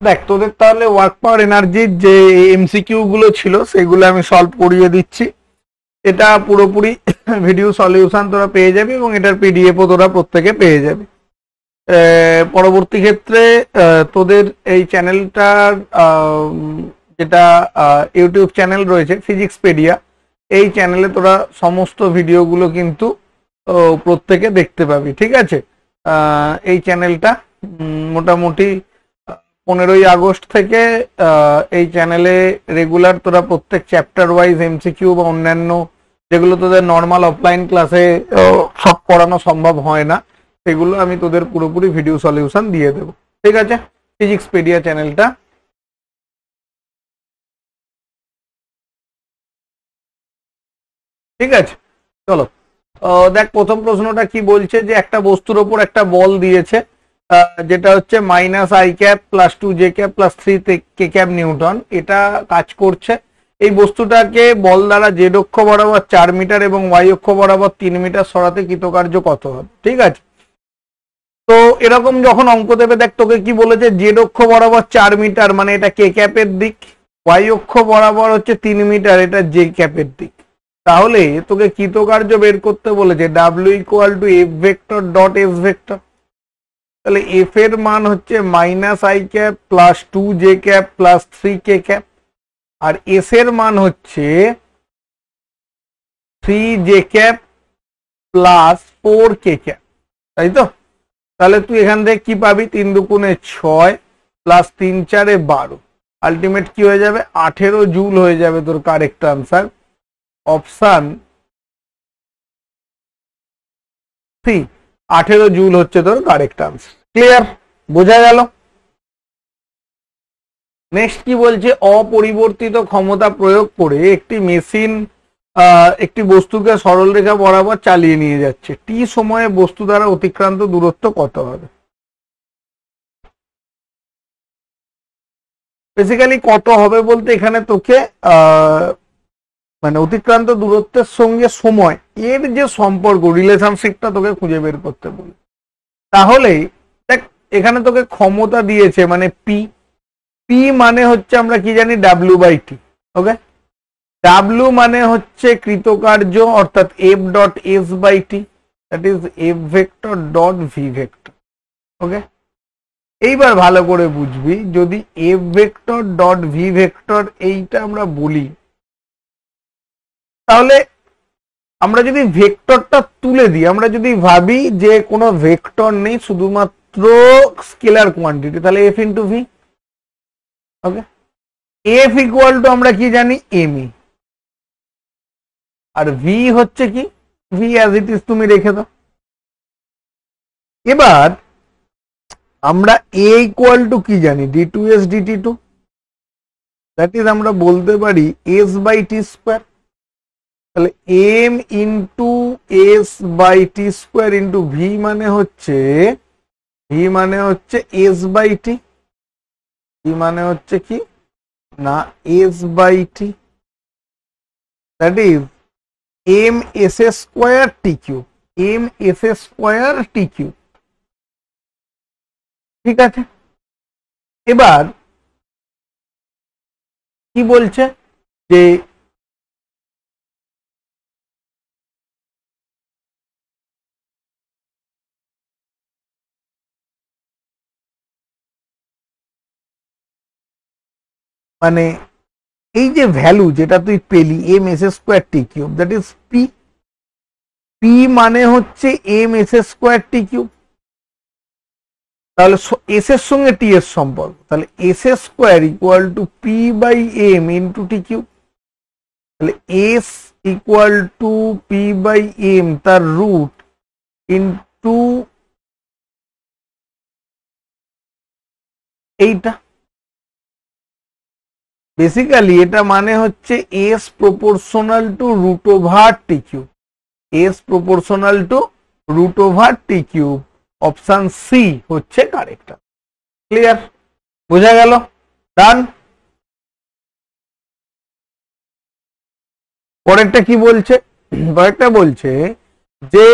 দেখ তোদের তাহলে ওয়ার্ক পাওয়ার এনার্জির যে এমসিকিউ গুলো ছিল সেগুলো আমি সলভ করিয়ে দিচ্ছি। এটা পুরোপুরি ভিডিও সলিউশন তোরা পেয়ে যাবি এবং এটার পিডিএফও তোরা প্রত্যেকে পেয়ে যাবি। পরবর্তী ক্ষেত্রে তোদের এই চ্যানেলটার যেটা ইউটিউব চ্যানেল রয়েছে ফিজিক্সপেডিয়া, এই চ্যানেলে তোরা সমস্ত ভিডিওগুলো কিন্তু প্রত্যেকে দেখতে পাবি, ঠিক আছে। এই চ্যানেলটা মোটামুটি 15ই আগস্ট থেকে এই চ্যানেলে রেগুলার তোরা প্রত্যেক চ্যাপ্টার ওয়াইজ এমসিকিউ বা অন্যান্য যেগুলো তোদের নর্মাল অফলাইন ক্লাসে সব পড়ানো সম্ভব হয় না সেগুলো আমি তোদের পুরোপুরি ভিডিও সলিউশন দিয়ে দেবো, ঠিক আছে। ফিজিক্সপেডিয়া চ্যানেলটা, ঠিক আছে। চলো দেখ প্রথম প্রশ্নটা কি বলছে যে একটা বস্তুর ওপর একটা বল দিয়েছে যেটা হচ্ছে -i + 2j + 3k নিউটন, এটা কাজ করছে। এই বস্তুটাকে বল দ্বারা জেড অক্ষ বরাবর 4 মিটার এবং ওয়াই অক্ষ বরাবর 3 মিটার সরাতে কৃতকার্য কত হবে, ঠিক আছে। তো এরকম যখন অঙ্ক দেবে দেখ তোকে কি বলেছে, জেড অক্ষ বরাবর 4 মিটার মানে এটা কে ক্যাপের দিক, ওয়াই অক্ষ বরাবর হচ্ছে 3 মিটার, এটা জে ক্যাপের দিক। তাহলে তোকে কৃতকার্য বের করতে বলেছে W = F vector dot S vector. তাহলে F এর মান হচ্ছে -i + 2j + 3k, R S এর মান হচ্ছে 3j + 4k, তাই তো। তাহলে তুই এখান থেকে কি পাবি, 3 দুগুণে 6 + 3 4 12, আলটিমেট কি হয়ে যাবে 18 জুল হয়ে যাবে তোর correct answer, option C 18 joule হচ্ছে তোর কারেক্ট আনসার। ক্লিয়ার, বোঝা গেল। নেক্সট কি বলছে, অপরিবর্তিত ক্ষমতা প্রয়োগ করে একটি মেশিন একটি বস্তুকে সরলরেখা বরাবর চালিয়ে নিয়ে যাচ্ছে, টি সময়ে বস্তু দ্বারা অতিক্রান্ত দূরত্ব কত হবে। বেসিক্যালি কত হবে বলতে এখানে তোকে মানে অতিক্রান্ত দূরত্বের সঙ্গে সময় এর যে সম্পর্ক রিলেশনশিপটা তোকে খুঁজে বের করতে বলে। তাহলে দেখ এখানে তোকে ক্ষমতা দিয়েছে মানে পি, পি মানে হচ্ছে আমরা কি জানি W/T, ওকে। W মানে হচ্ছে কৃতকার্য অর্থাৎ F.S/T, that is F vector dot V vector, okay. এইবার ভালো করে বুঝবি, যদি F vector dot V vector এইটা আমরা বলি তাহলে আমরা যদি ভেক্টরটা তুলে দিই, আমরা যদি ভাবি যে কোনো ভেক্টর নেই শুধুমাত্র স্কেলার কোয়ান্টিটি, তাহলে F ইন্টু ভি, ওকে। F = আমরা কি জানি এমই, আর ভি হচ্ছে কি ভি অ্যাজ ইট ইজ তুমি রেখে দাও। এবার আমরা A = কি জানি d2s dt2, দ্যাট ইজ আমরা বলতে পারি s/t², তাহলে m into s/t² into V মানে হচ্ছে s/t, ভি মানে হচ্ছে কি না s/t, that is ms²t³, ms²t³, ঠিক আছে। এবার কি বলছে যে মানে এই যে ভ্যালু যেটা তুই পেলি ms²t³, that is P, P মানে হচ্ছে ms²t³, তাহলে এস এর সঙ্গে টি এর সম্পর্ক, তাহলে s² = p/m ইন্টু t³, তাহলে s = p/m তার রুট ইন্টু এইটা। বেসিক্যালি এটা মানে হচ্ছে s proportional to √t³, s proportional to √t³, option C হচ্ছে কারেক্ট। ক্লিয়ার, বোঝা গেল, ডান। পরেরটা কি বলছে, পরেরটা বলছে যে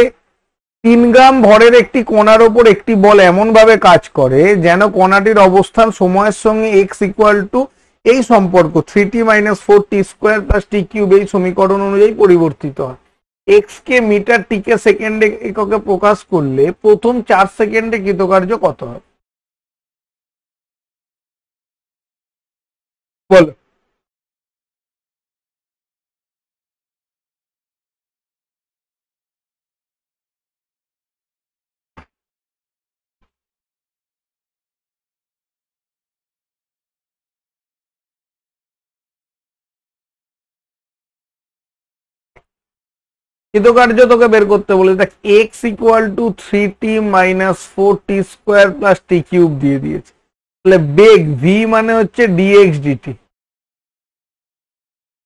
3 গ্রাম ভরের একটি কণার ওপর একটি বল এমন ভাবে কাজ করে যেন কণাটির অবস্থান সময়ের সঙ্গে x ইকুয়াল টু এই সম্পর্ক 3t - 4t square plus t cube এই সমীকরণ অনুযায়ী পরিবর্তিত হয়। x কে মিটার, t কে সেকেন্ডে এককে প্রকাশ করলে প্রথম 4 সেকেন্ডে কৃতকার্য কত হয়? বলো। কৃতকার্য তোকে বের করতে বলে, দেখ x equal to 3t - 4t square plus t cube দিয়ে দিয়েছে। তাহলে বেগ v মানে হচ্ছে dx dt,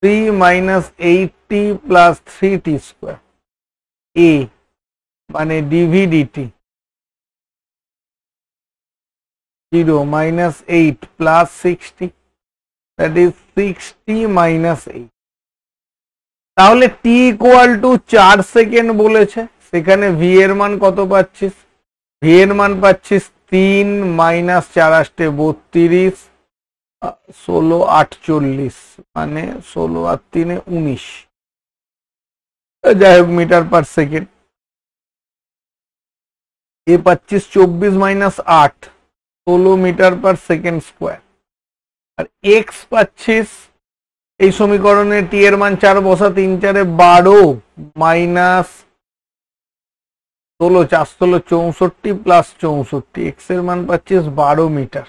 3 - 8t plus 3t square. a মানে dv dt 0 - 8 plus 60, that is 6t - 8। তাহলে t ইকুয়াল টু 4 সেকেন্ড বলেছে, সেখানে v এর মান কত পাচ্ছিস? v এর মান পাচ্ছিস 3 - 4 * 32, 16 48, মানে 16 আর 3 19, যাই হোক মিটার পার সেকেন্ড। এ পাচ্ছিস 24 - 8, 16 মিটার পার সেকেন্ড স্কোয়ার। আর এক্স পাচ্ছিস এই সমীকরণে টি এর মান 4 বসা, 3 4 12 মাইনাস 16 4 16 64 প্লাস 64, এক্স এর মান পাচ্ছিস 12 মিটার।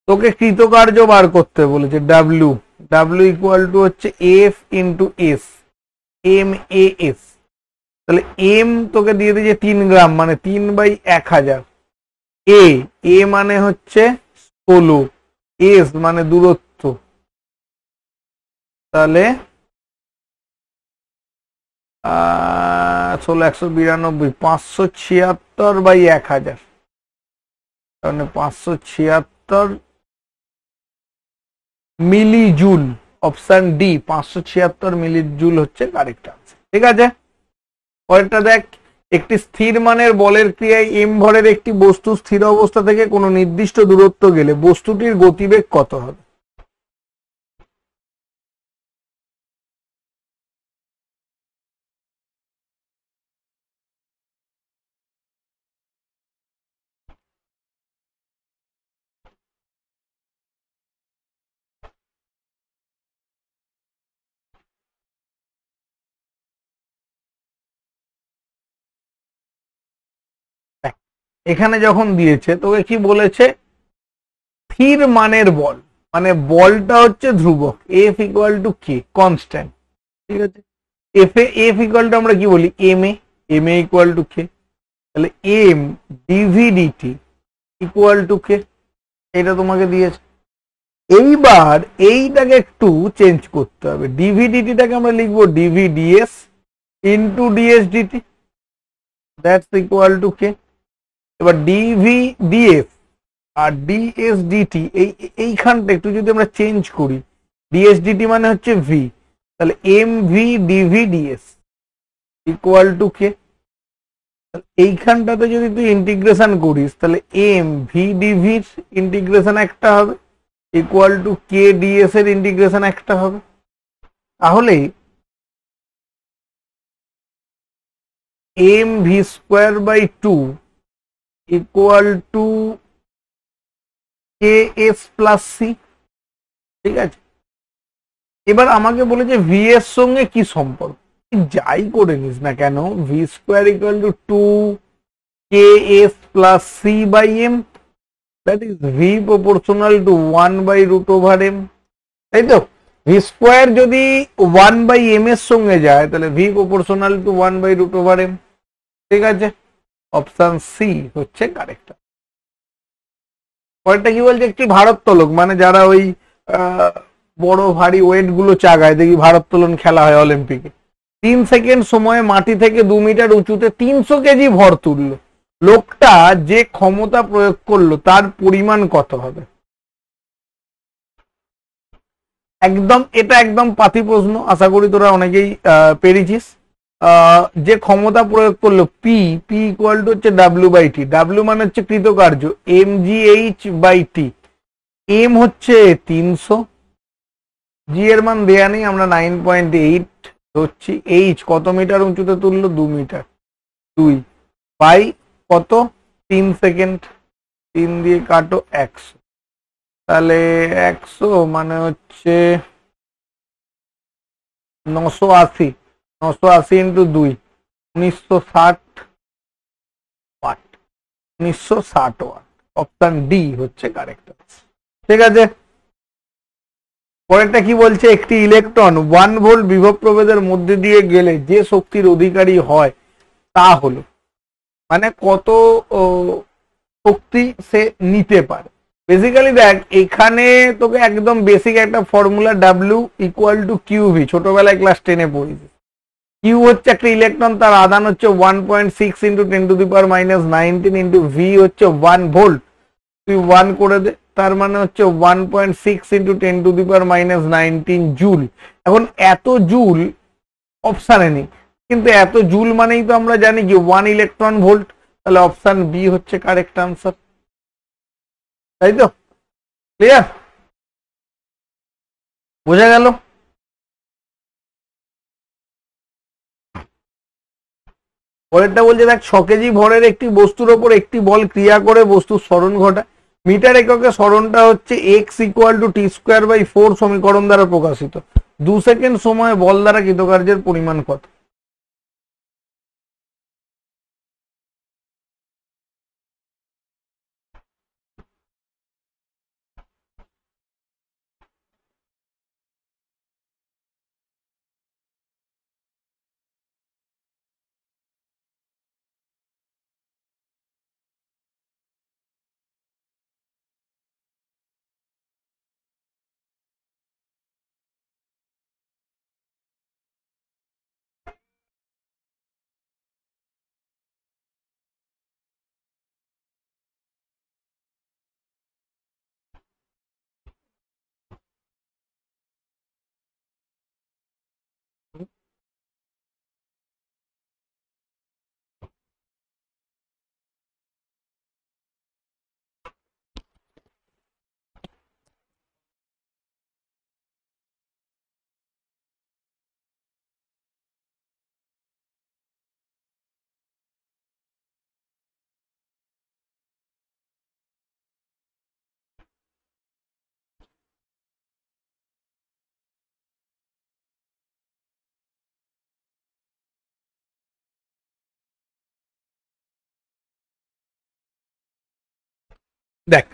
তোকে কৃতকার্য বার করতে বলেছে ডাব্লিউ, ডাব্লিউ ইকুয়াল টু হচ্ছে F into S, M A S. তাহলে এম তোকে দিয়ে দিয়েছে 3 গ্রাম মানে 3/1000, এ এ মানে হচ্ছে 16, এস মানে দূরত্ব, তাহলে 16 192, 576/1000, তাহলে 576 মিলি জুল। অপশন ডি 576 মিলি জুল হচ্ছে কারেক্ট আনসার। ঠিক আছে, পরেরটা দেখ, একটি স্থির মানের বলের ক্রিয়ায় এম ভরের একটি বস্তু স্থির অবস্থা থেকে কোনো নির্দিষ্ট দূরত্ব গেলে বস্তুটির গতিবেগ কত হবে? এখানে যখন দিয়েছে তোকে কি বলেছে? স্থির মানের বল, মানে বলটা হচ্ছে ধ্রুবক, F equal to K constant. ঠিক আছে, এফ ইকুয়াল টু আমরা কি বলি? M A, M A equal to K. তাহলে M DV DT equal to K, এটা তোমাকে দিয়েছে। এইবার এইটাকে একটু চেঞ্জ করতে হবে, ডিভি ডিটিটাকে আমরা লিখবো DV DS into DS DT, that's equal to K. এবার ডিভি ডিএফ আর ডিএস ডিটি এইখানটা একটু যদি আমরা চেঞ্জ করি, ডিএস ডিটি মানে হচ্ছে ভি, তাহলে M V DV DS equal to K. এইখানটাতে যদি তুই ইন্টিগ্রেশন করিস তাহলে এম ভি ডিভির ইন্টিগ্রেশন একটা হবে ইকুয়াল টু কে ডিএস এর ইন্টিগ্রেশন একটা হবে। তাহলে M V square by 2 equal to k s plus c. ঠিক আছে, এবার আমাকে বলেছে ভি এর সঙ্গে কি সম্পর্ক, যাই করে নিস না কেন, v square equal to 2 k s plus c by m, that is v proportional to 1/√m। তাই তো, ভি স্কোয়ার যদি 1/m এর সঙ্গে যায় তাহলে ভি প্রপোর্শনাল টু 1/√m। ঠিক আছে, অপশন সি হচ্ছে কারেক্ট। পরেরটা কি বলছে? একটি ভারোত্তোলক, মানে যারা ওই বড় ভারী ওয়েট গুলো চাগায়, দেখি ভারোত্তোলন খেলা হয় অলিম্পিকে, 3 সেকেন্ড সময়ে মাটি থেকে 2 মিটার উঁচুতে 300 কেজি ভর তুললো। লোকটা যে ক্ষমতা প্রয়োগ করলো তার পরিমাণ কত হবে? একদম, এটা একদম পাতি প্রশ্ন, আশা করি তোরা অনেকেই পেরেছিস। যে ক্ষমতা প্রয়োগ করলো পি, পি ইকুয়াল টু হচ্ছে ডাব্লিউ বাই টি। ডাব্লিউ মানে হচ্ছে কৃতকার্য, M G H by T. M হচ্ছে 300, জি এর মান দেয়া নেই, আমরা 9.8 ধরছি। এইচ কত মিটার উঁচুতে তুললো, 2 মিটার, 2 বাই কত, 3 সেকেন্ড, 3 দিয়ে কাটো 100, তাহলে 100 মানে হচ্ছে 980, 980 into 2, 1960 watt, 1960 watt. Option D হচ্ছে কারেক্ট। ঠিক আছে, পরেরটা কি বলছে, একটি ইলেকট্রন 1 ভোল্ট বিভব প্রভেদের মধ্যে দিয়ে গেলে যে শক্তির অধিকারী হয় তা হলো, মানে কত শক্তি সে নিতে পারে। বেসিক্যালি দেখ, এখানে তোকে একদম বেসিক একটা formula W equal two QV, ছোটবেলায় ক্লাস 10-এ পড়েছি। কিউ হচ্ছে একটা ইলেকট্রন, তার আধান হচ্ছে 1.6 ইন্টু 10⁻⁻19 ইন্টু ভি হচ্ছে 1 ভোল্ট, তুই 1 করে দে, তার মানে হচ্ছে 1.6 ইন্টু 10⁻⁻19 জুল। এখন এত জুল অপশানে নেই, কিন্তু এত জুল মানেই তো আমরা জানি যে 1 ইলেকট্রন ভোল্ট, তাহলে অপশন বি হচ্ছে কারেক্ট আনসার। তাই তো, ক্লিয়ার, বোঝা গেল? পরেরটা বলছে দেখ, 6 কেজি ভরের একটি বস্তুর ওপর একটি বল ক্রিয়া করে বস্তুর স্মরণ ঘটায়। মিটার এককে স্মরণটা হচ্ছে x equal to T square by 4 সমীকরণ দ্বারা প্রকাশিত। 2 সেকেন্ড সময়ে বল দ্বারা কৃতকার্যের পরিমাণ কত? দেখ,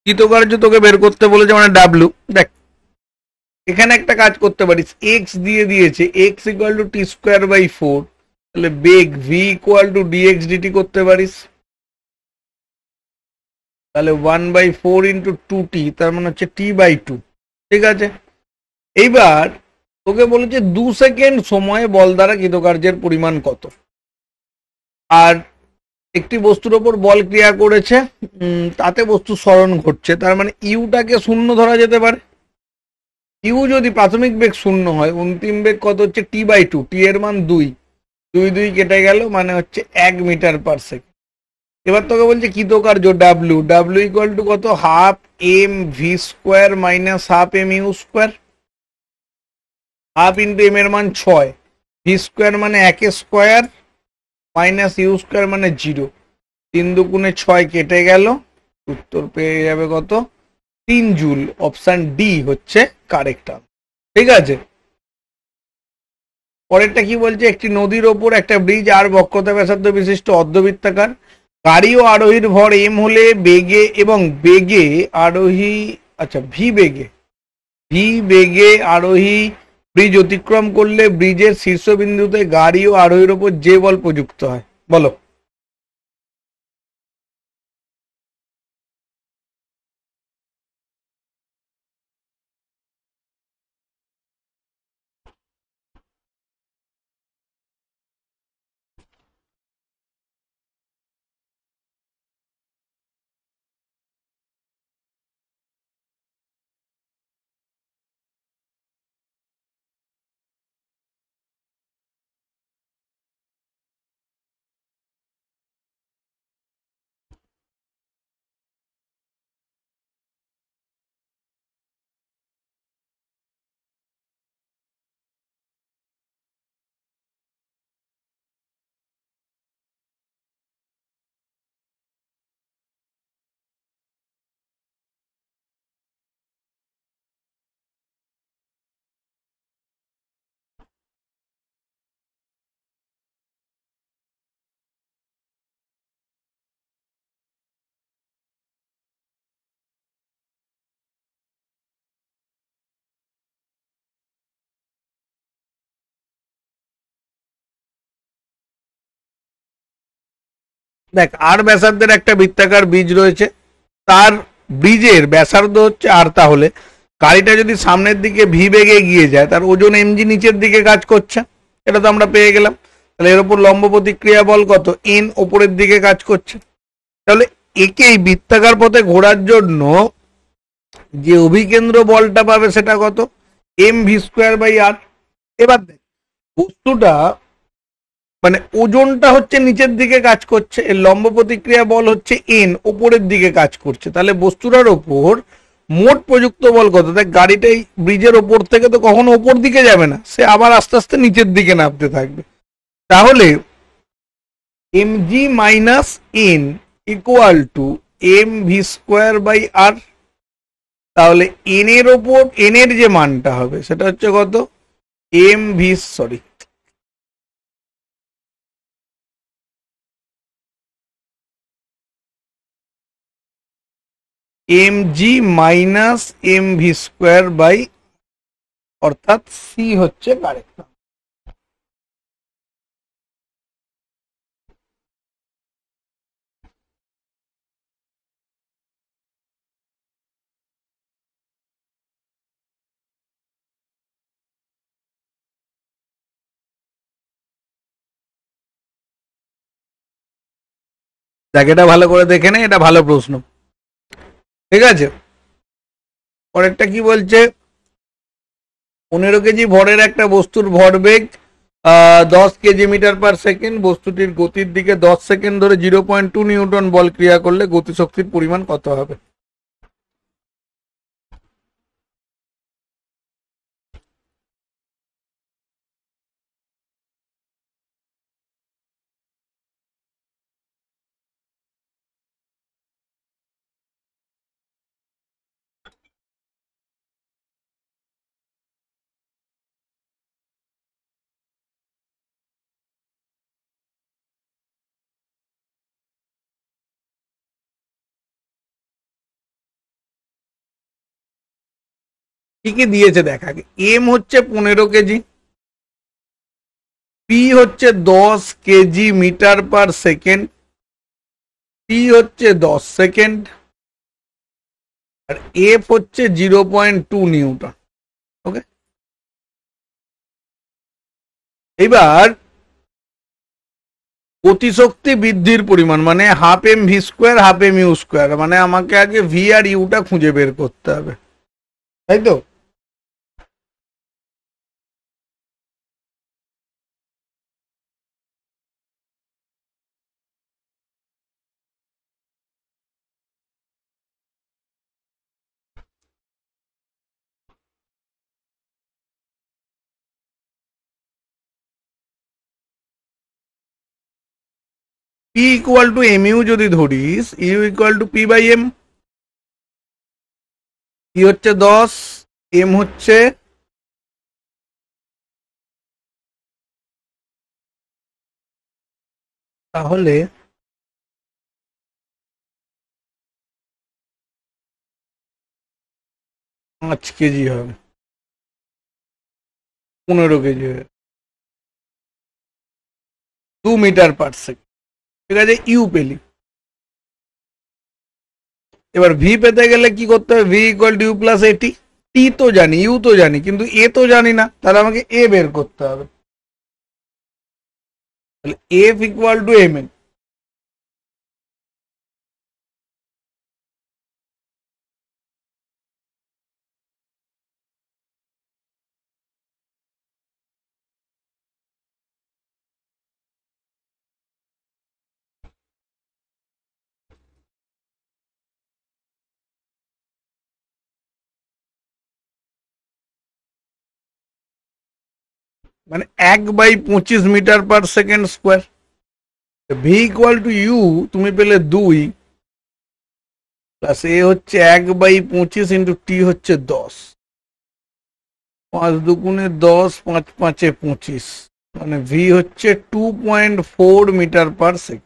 কৃতকার্য তোকে বের করতে বলেছে, মানে ডাব্লিউ। দেখ, এখানে একটা কাজ করতে পারিস, এক্স দিয়ে দিয়েছে, X equal to T square by 4, তাহলে বেগ V equal to DX DT করতে পারিস, তাহলে 1/4 ইন্টু 2t, তার মানে হচ্ছে t/2। ঠিক আছে, এইবার তোকে বলেছে 2 সেকেন্ড সময়ে বল দ্বারা কৃতকার্যের পরিমাণ কত। আর একটি বস্তুর ওপর বল ক্রিয়া করেছে, তাতে বস্তু স্মরণ ঘটছে, তার মানে ইউটাকে 0 ধরা যেতে পারে। ইউ যদি প্রাথমিক বেগ 0 হয়, অন্তিম বেগ কত হচ্ছে t/2, টি এর মান 2, 2 কেটে গেল, মানে হচ্ছে 1 মিটার পার সেকেন্ড। এবার তোকে বলছে কৃতকার্য ডাব্লিউ, ডাব্লিউ ইকুয়াল টু কত, half M V square minus half m u square. Half into m এর মান 6, ভি স্কোয়ার মানে 1 স্কোয়ার মাইনাস ইউ স্কোয়ার মানে 0, 3 দুগুণে 6 কেটে গেল, উত্তর পেয়ে যাবে কত, 3 জুল। অপশন ডি হচ্ছে কারেক্ট। ঠিক আছে, পরেরটা কি বলছে, একটি নদীর ওপর একটা ব্রিজ আর বক্ষতা ব্যাসার্ধ বিশিষ্ট অর্ধবৃত্তাকার গাড়ি ও আরোহীর ভর এম হলে বেগে এবং বেগে আরোহী, আচ্ছা ভি বেগে আরোহী ব্রিজ অতিক্রম করলে ব্রিজের শীর্ষবিন্দুতে গাড়ি ও আরোহীর ওপর যে বল প্রযুক্ত হয়, বলো। দেখ, আর ব্যাসার্ধের একটা বৃত্তাকার ব্রিজ রয়েছে, তার ব্রিজের ব্যাসার্ধ হচ্ছে আর, তাহলে গাড়িটা যদি সামনের দিকে ভি বেগে এগিয়ে যায় তার ওজন এমজি নিচের দিকে কাজ করছে, এটা তো আমরা পেয়ে গেলাম। তাহলে এর উপর লম্ব প্রতিক্রিয়া বল কত, এন ওপরের দিকে কাজ করছে। তাহলে একে এই বৃত্তাকার পথে ঘোরার জন্য যে অভিকেন্দ্র বলটা পাবে সেটা কত, এম ভি স্কোয়ার বাই আর। এবার দেখ, বস্তুটা মানে ওজনটা হচ্ছে নিচের দিকে কাজ করছে, এর লম্ব প্রতিক্রিয়া বল হচ্ছে এন ওপরের দিকে কাজ করছে, তাহলে বস্তুটার ওপর মোট প্রযুক্ত বল কত। দেখ, গাড়িটাই ব্রিজের ওপর থেকে তো কখনো ওপর দিকে যাবে না, সে আবার আস্তে আস্তে নিচের দিকে নামতে থাকবে। তাহলে M G minus N equal to M V square by R. তাহলে এন এর ওপর এন এর যে মানটা হবে সেটা হচ্ছে কত, m v sorry m G minus m V square by, অর্থাৎ সি হচ্ছে কারেক্ট। দেখ, এটা ভালো করে দেখে নে, এটা ভালো প্রশ্ন। ঠিক আছে, পরেরটা কি বলছে, 15 কেজি ভরের একটা বস্তুর ভরবেগ 10 কেজি মিটার/সেকেন্ড, বস্তুটির গতির দিকে 10 সেকেন্ড ধরে 0.2 নিউটন বল ক্রিয়া করলে গতিশক্তির পরিমাণ কত হবে। কি কি দিয়েছে দেখ আগে, এম হচ্ছে 15 কেজি, পি হচ্ছে 10 কেজি মিটার/সেকেন্ড, টি হচ্ছে 10 সেকেন্ড, আর এফ হচ্ছে 0.2 নিউটন। ওকে, এবার গতিশক্তি বৃদ্ধির পরিমাণ মানে half M V square half m u square, মানে আমাকে আগে ভি আর ইউটা খুঁজে বের করতে হবে, তাই তো। P equal to M U যদি ধরিস, U equal to P by M. P হচ্ছে 10, এম হচ্ছে তাহলে 5 কেজি হবে, 15 কেজি হবে, 2 মিটার/সেকেন্ড। ঠিক আছে, ইউ পেলি। এবার ভি পেতে গেলে কি করতে হবে? V equal to u plus at. T তো জানি, ইউ তো জানি, কিন্তু এ তো জানি না, তাহলে আমাকে এ বের করতে হবে। তাহলে F equal to m n. মানে 1/25 metre per second square. V equal to u তুমি পেলে 2 প্লাস এ হচ্ছে 1/25 ইন্টু টি হচ্ছে 10। 5 × 2 = 10, 5×5 = 25, মানে ভি হচ্ছে 2.4 মিটার/সেকেন্ড।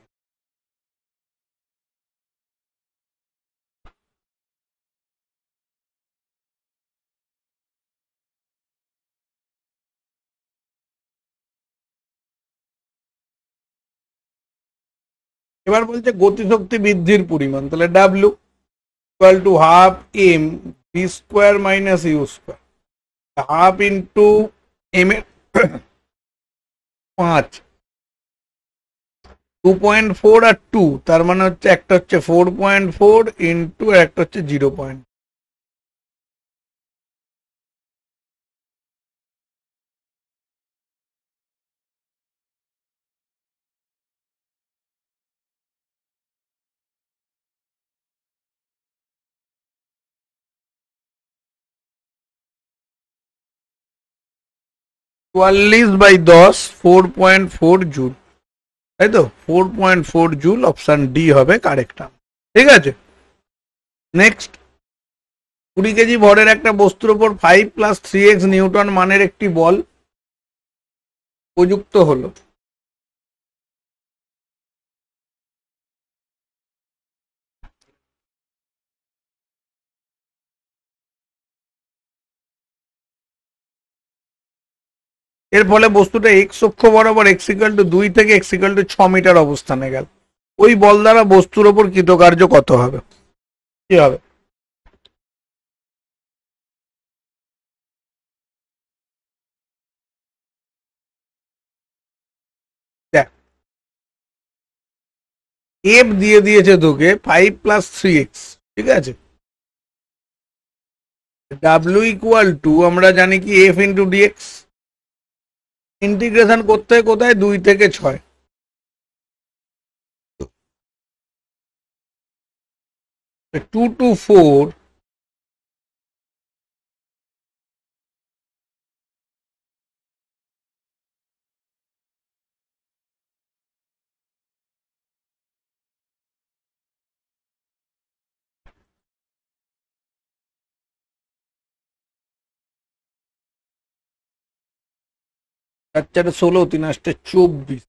এবার বলছে গতিশক্তি বৃদ্ধির পরিমাণ, তাহলে W equal to half M V square minus u square, half into m এর 5, 2.4 আর 2, তার মানে হচ্ছে একটা হচ্ছে 4.4 ইন্টু একটা হচ্ছে 0. চুয়াল্লিশ বাই 10, 4.4 জুল, তাই তো? 4.4 জুল, অপশন ডি হবে কারেক্ট। ঠিক আছে, নেক্সট। 20 কেজি ভরের একটা বস্তুর উপর 5 + 3x নিউটন মানের একটি বল প্রযুক্ত হলো। এর ফলে বস্তুটা এক্স অক্ষ বরাবর x=2 থেকে x=6 মিটার অবস্থানে গেল। ওই বল দ্বারা বস্তুর ওপর কৃতকার্য কত হবে? কি হবে? দেখ, এফ দিয়ে দিয়েছে তোকে 5 + 3x, ঠিক আছে। ডাব্লিউ ইকুয়াল টু আমরা জানি কি এফ ইন্টু ডিএক্স। ইন্টিগ্রেশন করতে হয় কোথায়? 2 থেকে 6। 2 to 4, চার 16, 3 24,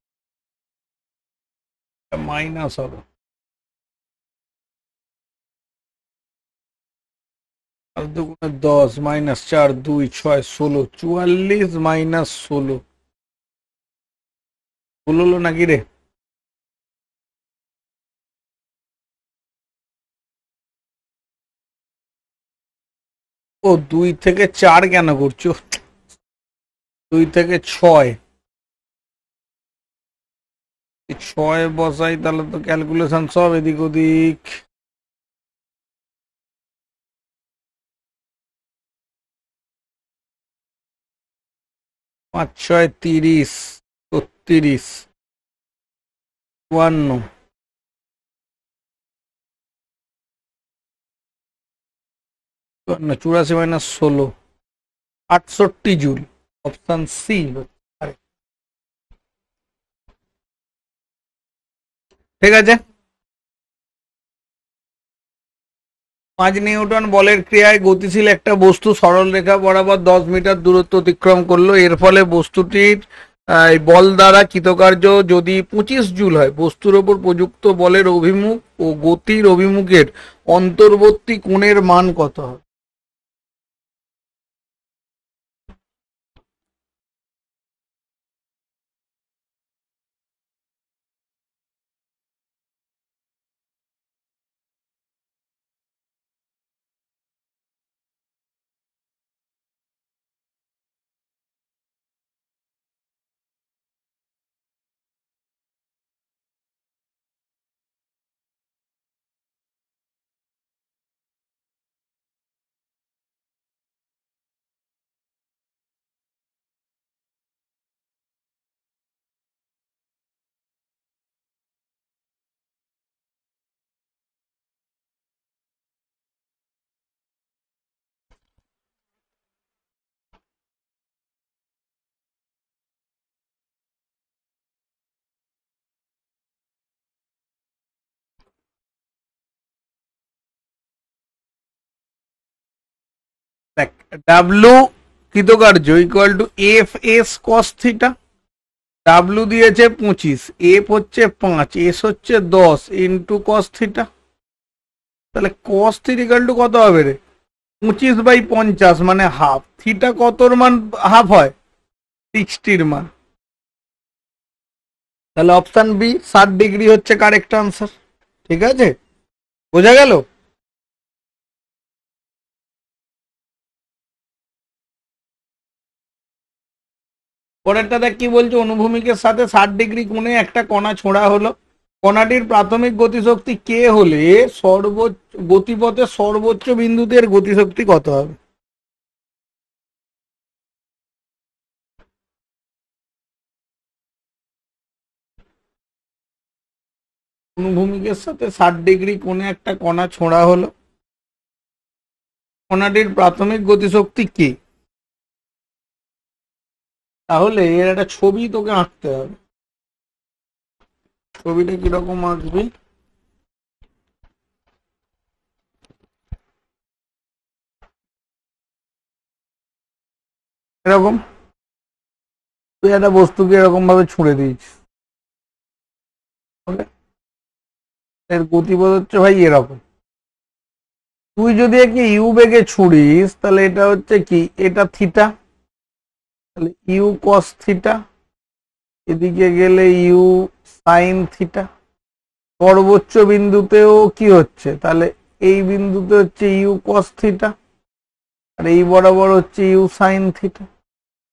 মাইনাস হবে। 5×2 = 10, -4, 2, 6, 16, 44 - 16, 16 হলো নাকি রে? ও 2 থেকে 4 কেন করছো? 2 থেকে 6, 6 বসাই তাহলে তো ক্যালকুলেশন সব এদিক ওদিক। 5×6 = 30, 36, 54, 84 - 16, 68 জুল। Option C. ঠিক আছে, 5 নিউটন বলের ক্রিয়ায় গতিশীল একটা বস্তু সরল রেখা বরাবর 10 মিটার দূরত্ব অতিক্রম করলো। এর ফলে বস্তুটির বল দ্বারা কৃতকার্য যদি 25 জুল হয়, বস্তুর ওপর প্রযুক্ত বলের অভিমুখ ও গতির অভিমুখের অন্তর্বর্তী কোণের মান কত হবে? ডাব্লু কৃতকার্য equal to F S cos theta. W দিয়েছে 25, এফ হচ্ছে 5, এস হচ্ছে 10 ইন্টু কস থিটা। তাহলে কস থিটা ইকুয়াল টু কত হবে রে? 25/50 মানে হাফ। থিটা কতর মান হাফ হয়? 60 মান। তাহলে অপশন বি 60 ডিগ্রি হচ্ছে কারেক্ট আনসার। ঠিক আছে, বোঝা গেল? পরেরটা দেখ কি বলছে, অনুভূমিকের সাথে 60 ডিগ্রি কোণে একটা কণা ছোঁড়া হলো। কণাটির প্রাথমিক গতিশক্তি কে হলে সর্বোচ্চ গতিপথের সর্বোচ্চ বিন্দুতে এর গতিশক্তি কত হবে? অনুভূমিকের সাথে 60 ডিগ্রি কোণে একটা কণা ছোঁড়া হলো, কণাটির প্রাথমিক গতিশক্তি কি? তাহলে এর একটা ছবি তোকে আঁকতে হবে। ছবিটা কিরকম আঁকবি? এরকম, তুই একটা বস্তুকে এরকম ভাবে ছুঁড়ে দিয়েছিস, এর গতিপথ হচ্ছে ভাই এরকম। তুই যদি একে ইউ বেগে ছুড়িস তাহলে এটা হচ্ছে কি, এটা থিটা, তাহলে ইউ কস থিটা, এদিকে গেলে ইউ সাইন থিটা। সর্বোচ্চ বিন্দুতেও কি হচ্ছে, তাহলে এই বিন্দুতে হচ্ছে ইউ কস থিটা, আর এই বরাবর হচ্ছে ইউ সাইন থিটা।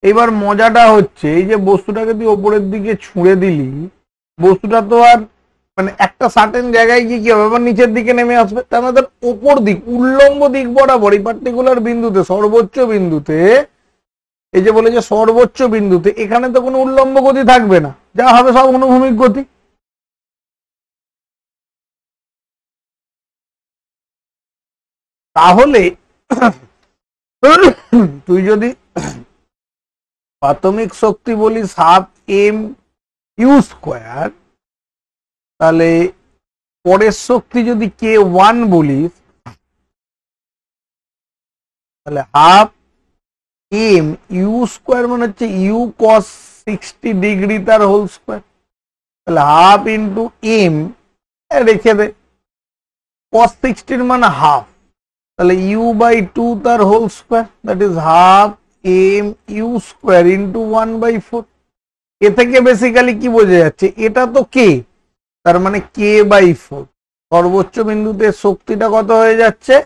এবার মজাটা হচ্ছে এই যে বস্তুটাকে তুই ওপরের দিকে ছুঁড়ে দিলি, বস্তুটা তো আর মানে একটা সার্টেন জায়গায় গিয়ে কি হবে, আবার নিচের দিকে নেমে আসবে। তার মানে উপর দিক উল্লম্ব দিক বরাবর এই পার্টিকুলার বিন্দুতে, সর্বোচ্চ বিন্দুতে, এই যে বলে যে সর্বোচ্চ বিন্দুতে, এখানে তো কোনো উল্লম্ব গতি থাকবে না, যা হবে সব অনুভূমিক গতি। তাহলে তুই যদি প্রাথমিক শক্তি বলিস হাফ এম ইউ স্কোয়ার, তাহলে পরের শক্তি যদি কে ওয়ান বলিস, তাহলে হাফ এম ইউ স্কোয়ার মানে হচ্ছে ইউ কস 60 ডিগ্রি তার হোল স্কোয়ার, তাহলে হাফ ইন্টু এম, রেখে দে, কস 60 মানে হাফ, তাহলে ইউ বাই টু তার whole square, that is half m u square into 1/4। এ থেকে বেসিক্যালি কি বোঝা যাচ্ছে, এটা তো কে, তার মানে কে বাই 4। সর্বোচ্চ বিন্দুতে শক্তিটা কত হয়ে যাচ্ছে,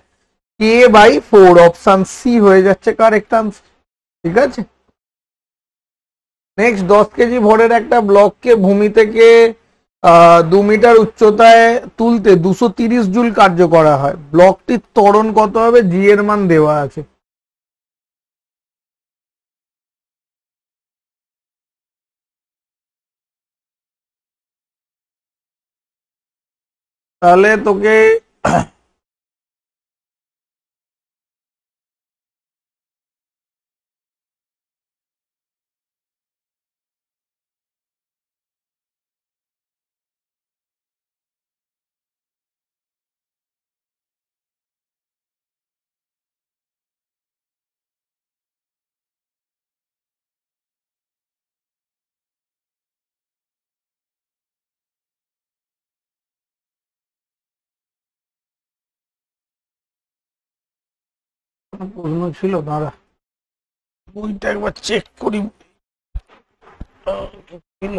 কে বাই 4। অপশন সি হয়ে যাচ্ছে কারেক্ট আনসার। ঠিক আছে, নেক্সট 10 কেজি ভরের একটা ব্লককে ভূমি থেকে 2 মিটার উচ্চতায় তুলতে 230 জুল কার্য করা হয়। ব্লকটির ত্বরণ কত হবে, জি এর মান দেওয়া আছে। তাহলে তোকে প্রশ্ন ছিল, দাঁড়া বইটা একবার চেক করি। ছিল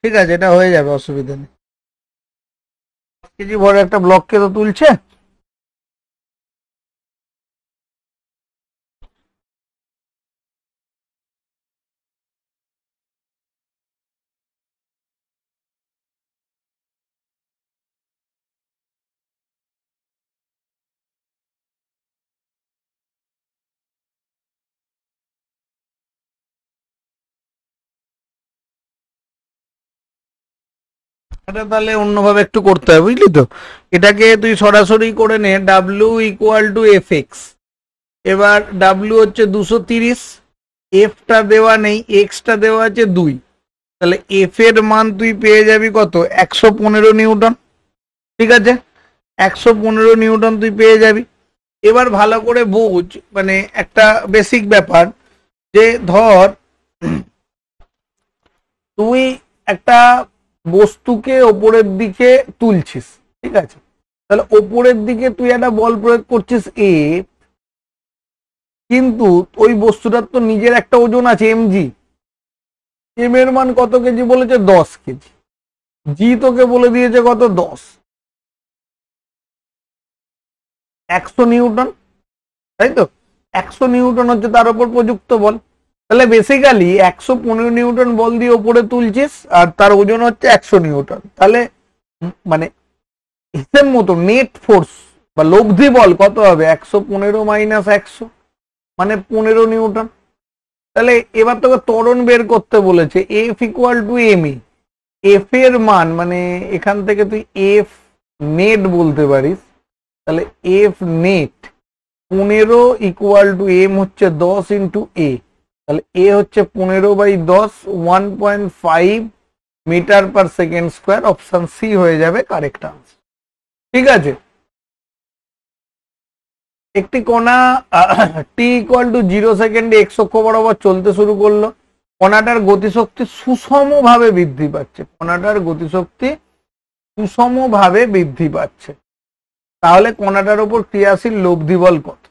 ঠিক আছে, এটা হয়ে যাবে, অসুবিধা নেই। 5 কেজি ভরের একটা ব্লককে তো তুলছে। এটা তাহলে অন্যভাবে একটু করতে হবে, বুঝলি তো। এটাকে তুই সরাসরি করে নে, W equal to F x. এবার ডাব্লিউ হচ্ছে 230, এফটা দেওয়া নেই, এক্সটা দেওয়া আছে 2। তাহলে এফ এর মান তুই পেয়ে যাবি কত, 115 নিউটন। ঠিক আছে, 115 নিউটন তুই পেয়ে যাবি। এবার ভালো করে বুঝ, মানে একটা বেসিক ব্যাপার, যে ধর তুই একটা বস্তুকে ওপরের দিকে তুলছিস, ঠিক আছে। তাহলে ওপরের দিকে তুই একটা বল প্রয়োগ করছিস এ, কিন্তু ওই বস্তুটার তো নিজের একটা ওজন আছে এমজি। এম এর মান কত কেজি বলেছে, 10 কেজি। জি তোকে বলে দিয়েছে কত, 10। 100 নিউটন, তাই তো। 100 নিউটন হচ্ছে তার উপর প্রযুক্ত বল। তাহলে বেসিক্যালি 115 নিউটন বল দিয়ে ওপরে তুলছিস, আর তার ওজন হচ্ছে 100 নিউটন। তাহলে মানে হিসেব মতো নেট ফোর্স বা লব্ধি বল কত হবে, 115 মাইনাস 100, মানে 15 নিউটন। তাহলে এবার তোকে ত্বরণ বের করতে বলেছে, F equal to m a. F এর মান মানে এখান থেকে তুই এফ নেট বলতে পারিস। তাহলে F net 15 equal to m হচ্ছে 10 ইন্টু এ। তাহলে এ হচ্ছে 15/10, 1.5 metre per second square. Option C হয়ে যাবে কারেক্ট আনসার। ঠিক আছে। একটি কণা টি ইকুয়াল টু 0 সেকেন্ডে এক্স অক্ষ বরাবর চলতে শুরু করলো। কণাটার গতিশক্তি সুষমভাবে বৃদ্ধি পাচ্ছে, কণাটার গতিশক্তি সুষমভাবে বৃদ্ধি পাচ্ছে। তাহলে কণাটার উপর ক্রিয়াশীল লব্ধি বল কত?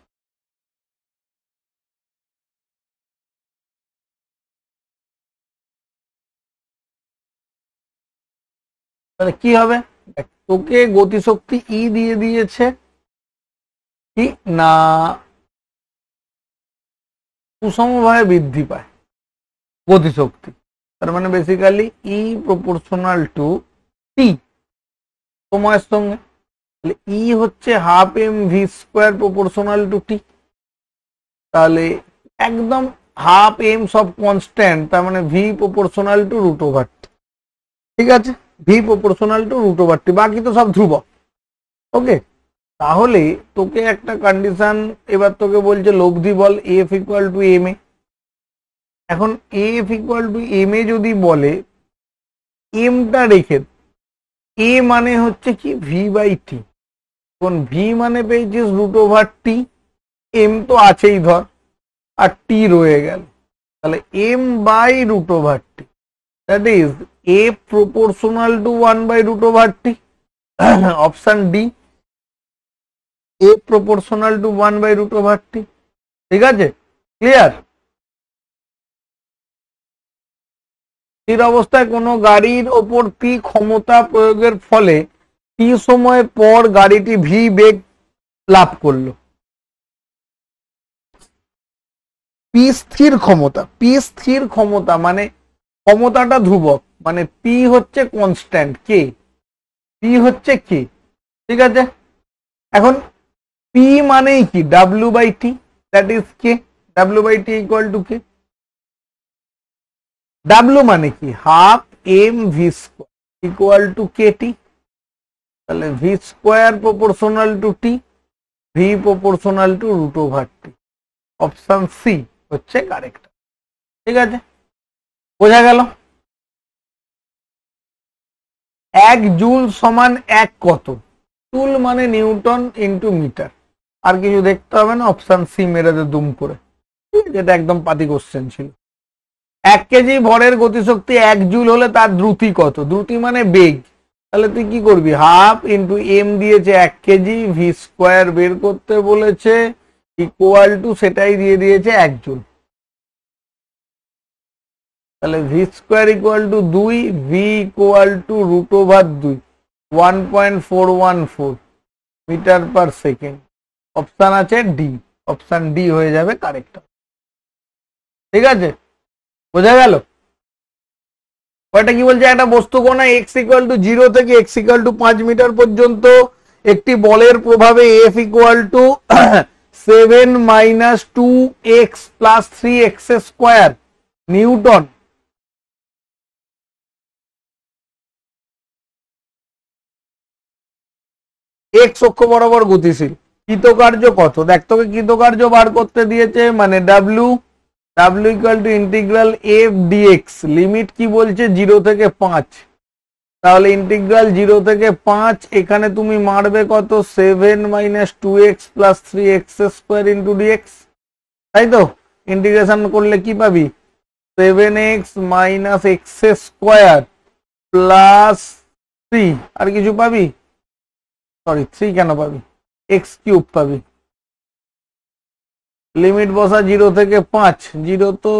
তাহলে কি হবে, তোকে গতিশক্তি ই দিয়ে দিয়েছে কি না, সুষমভাবে বৃদ্ধি পায় গতিশক্তি। তার মানে basically E proportional to T, সময়ের সঙ্গে। তাহলে ই হচ্ছে half M V square proportional to T. তাহলে একদম হাফ এম সব কনস্ট্যান্ট, তার মানে V proportional to root over T. ঠিক আছে, V proportional to root over T, বাকি তো সব ধ্রুবক। ওকে, তাহলে তোকে একটা কন্ডিশন এবার তোকে বলছে লব্ধি বল F equal to M A. এখন F equal to M A যদি বলে, এমটা রেখে, এ মানে হচ্ছে কি ভি বাই টি। এখন ভি মানে পেয়েছিস রুট ওভার টি, এম তো আছেই ধর, আর টি রয়ে গেল। তাহলে M by root over T, that is A proportional to 1/√টি। Option D, A proportional to 1/√টি। ঠিক আছে, ক্লিয়ার। স্থির অবস্থায় কোনো গাড়ির ওপর পি ক্ষমতা প্রয়োগের ফলে টি সময় পর গাড়িটি ভি বেগ লাভ করলো। পি স্থির ক্ষমতা, পি স্থির ক্ষমতা মানে ক্ষমতাটা ধ্রুবক, মানে পি হচ্ছে কনস্ট্যান্ট, কে পি হচ্ছে কে। ঠিক আছে, এখন পি মানেই কি, W by T, that is K. W by T equal to K. W মানে কি, half M V square equal to K T. তাহলে V square proportional to T, V proportional to root over T. Option C হচ্ছে correct. ঠিক আছে, বোঝা গেল। 1 joule সমান 1 কত, জুল মানে নিউটন ইন্টু মিটার। আর কিছু দেখতে হবে না, অপশন সি মেরে দে দুম করে, যেটা একদম পাতি কোশ্চেন ছিল। 1 কেজি ভরের গতিশক্তি 1 জুল হলে তার দ্রুতি কত, দ্রুতি মানে বেগ। তাহলে তুই কি করবি, হাফ ইন্টু এম দিয়েছে 1 কেজি, ভি স্কোয়ার বের করতে বলেছে, ইকুয়াল টু সেটাই দিয়ে দিয়েছে 1 জুল। তাহলে V square equal to 2, v equal to √2, 1.414 metre per second. Option আছে ডি, অপশন ডি হয়ে যাবে কারেক্ট। ঠিক আছে, বোঝা গেল? ওটা কি বলছে, একটা বস্তু কণা x ইকুয়াল টু 0 থেকে x ইকুয়াল টু 5 মিটার পর্যন্ত একটি বলের প্রভাবে F equal to 7 minus 2x plus 3x square Newton x অক্ষ বরাবর গতিশীল। কৃতকার্য কত? দেখ, তোকে কৃতকার্য বার করতে দিয়েছে, মানে W equal to integral F dx. Limit কি বলছে? 0 থেকে 5। তাহলে ইন্টিগ্রাল 0 থেকে 5, এখানে তুমি মারবে কত? 7 minus 2x plus 3x square into dx, তাই তো? ইন্টিগ্রেশন করলে কি পাবি? 7x minus x square plus 3, আর কিছু পাবি? সরি, 3 কেন পাবি? এক্স কিউব পাবি। লিমিট বসা 0 থেকে 5, 0 তো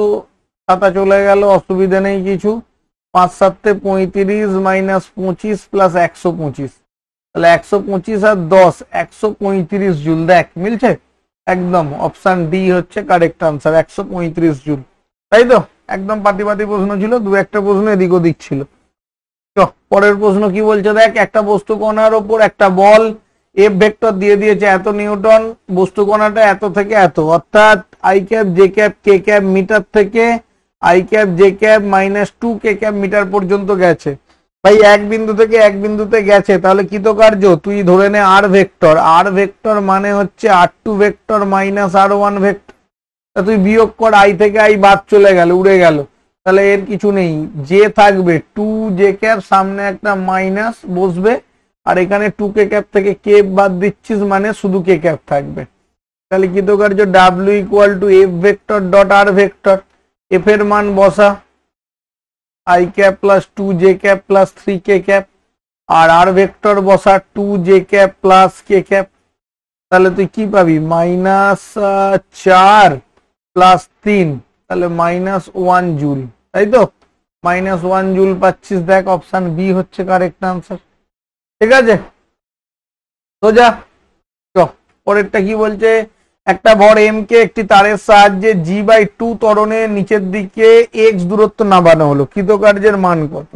খাতা চলে গেল, অসুবিধা নেই কিছু। 5 7 35 মাইনাস 25 প্লাস 125, তাহলে 125 আর 10 135 জুল। দেখ মিলছে একদম, অপশন ডি হচ্ছে কারেক্ট আনসার, 135 জুল, তাই তো? একদম পাতি প্রশ্ন ছিল, দু একটা প্রশ্ন এদিক ওদিক ছিল। পরের প্রশ্ন কি বলছে দেখ, একটা বস্তু কণার ওপর একটা বল এফ ভেক্টর দিয়ে দিয়েছে এত নিউটন, বস্তু কণাটা এত থেকে এত, অর্থাৎ I cap J cap K cap metre থেকে I cap J cap minus 2 K cap metre পর্যন্ত গেছে। ভাই এক বিন্দু থেকে এক বিন্দুতে গেছে, তাহলে কৃতকার্য তুই ধরে নে আর ভেক্টর। আর ভেক্টর মানে হচ্ছে R2 vector minus R1 vector. তুই বিয়োগ কর, আই থেকে আই বাদ চলে গেল, উড়ে গেল, তাহলে এর কিছু নেই, যে থাকবে 2 জে ক্যাপ, সামনে একটা মাইনাস বসবে, আর এখানে 2 কে ক্যাপ থেকে কে বাদ দিচ্ছিস মানে শুধু কে ক্যাপ থাকবে। তাহলে কৃতকার্য W equal to F vector dot r vector. F এর মান বসা, i cap plus 2 j cap plus 3 k cap, আর আর ভেক্টর বসা 2 j cap plus k cap. তাহলে তুই কি পাবি? মাইনাস 4 প্লাস 3, তাহলে মাইনাস 1 জুল, তাই তো? মাইনাস 1 জুল পাচ্ছিস। দেখ অপশন বি হচ্ছে কারেক্ট আনসার। ঠিক আছে, তো যা পরেরটা কি বলছে, একটা ভর এম কে একটি তারের সাহায্যে g/2 ত্বরণে নিচের দিকে x দূরত্ব নামানো হলো, কৃতকার্যের মান কত?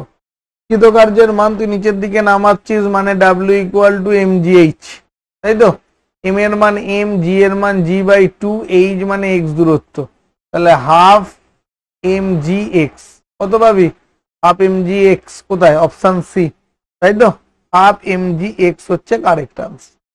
কৃতকার্যের মান তুই নিচের দিকে নামাচ্ছিস, মানে W ইকুয়াল টু mgh, তাই তো? m এর মান m, g এর মান g/2, h মানে x দূরত্ব, তাহলে হাফ mgx। কত পাবি? হাফ mgx কোথায়? অপশন সি, তাই তো? হাফ mgx হচ্ছে কারেক্ট আনসার।